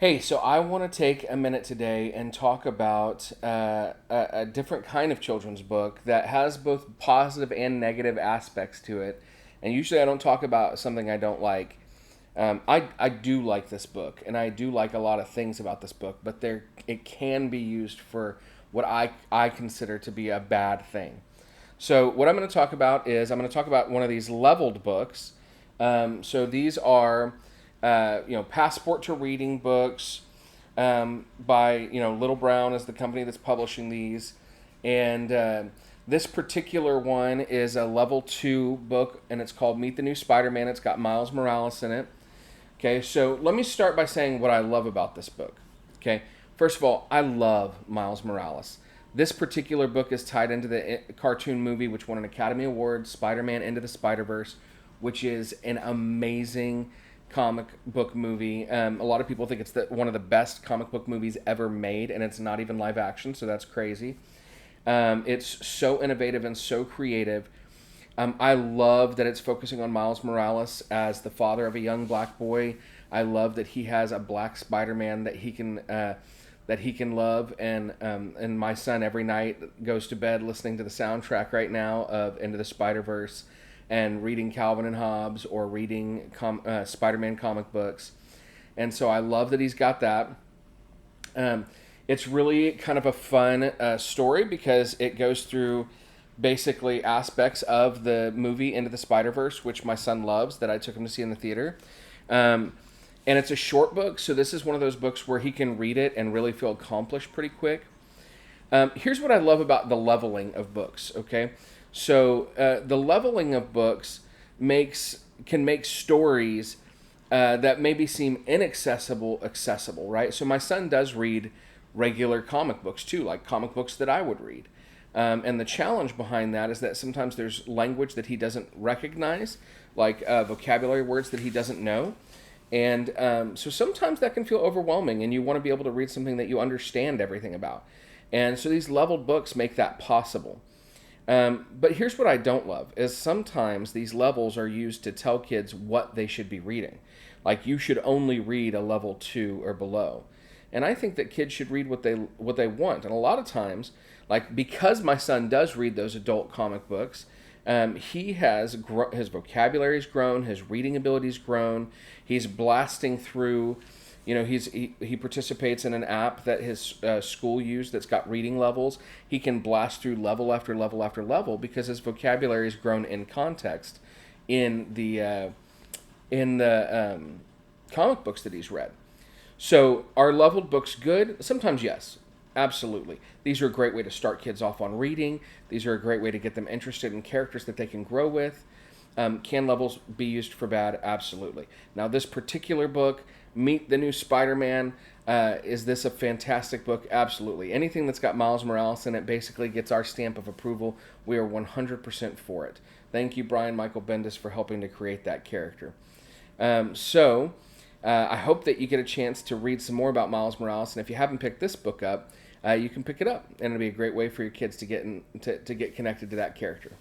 Hey, so I want to take a minute today and talk about a different kind of children's book that has both positive and negative aspects to it. And usually I don't talk about something I don't like. I do like this book, and I do like a lot of things about this book, but it can be used for what I consider to be a bad thing. So what I'm going to talk about is I'm going to talk about one of these leveled books. So these are, passport to reading books by Little Brown is the company that's publishing these, and this particular one is a level 2 book, and it's called Meet the New Spider-Man. It's got Miles Morales in it. Okay, so let me start by saying what I love about this book. Okay, first of all, I love Miles Morales. This particular book is tied into the cartoon movie, which won an Academy Award, Spider-Man Into the Spider-Verse, which is an amazing comic book movie. A lot of people think it's one of the best comic book movies ever made, and it's not even live action, so that's crazy. It's so innovative and so creative. I love that it's focusing on Miles Morales as the father of a young black boy. I love that he has a black Spider-Man that he can love, and my son every night goes to bed listening to the soundtrack right now of Into the Spider-Verse and reading Calvin and Hobbes or reading Spider-Man comic books, and so I love that he's got that. It's really kind of a fun story because it goes through basically aspects of the movie Into the Spider-Verse, which my son loves, that I took him to see in the theater. And it's a short book, so this is one of those books where he can read it and really feel accomplished pretty quick. Here's what I love about the leveling of books, okay? So the leveling of books can make stories that maybe seem inaccessible accessible, right? So my son does read regular comic books too, like comic books that I would read. And the challenge behind that is that sometimes there's language that he doesn't recognize, like vocabulary words that he doesn't know. And so sometimes that can feel overwhelming, and you want to be able to read something that you understand everything about. And so these leveled books make that possible. But here's what I don't love, is sometimes these levels are used to tell kids what they should be reading. Like, you should only read a level 2 or below. And I think that kids should read what they want. And a lot of times, like, because my son does read those adult comic books, he has his vocabulary's grown, his reading ability's grown. He's blasting through. He participates in an app that his school used that's got reading levels. He can blast through level after level after level because his vocabulary has grown in context in the comic books that he's read. So are leveled books good? Sometimes yes, absolutely. These are a great way to start kids off on reading. These are a great way to get them interested in characters that they can grow with. Can levels be used for bad? Absolutely. Now, this particular book, Meet the New Spider-Man, is this a fantastic book? Absolutely. Anything that's got Miles Morales in it basically gets our stamp of approval. We are 100% for it. Thank you, Brian Michael Bendis, for helping to create that character. I hope that you get a chance to read some more about Miles Morales, and if you haven't picked this book up, you can pick it up, and it'll be a great way for your kids to get connected to that character.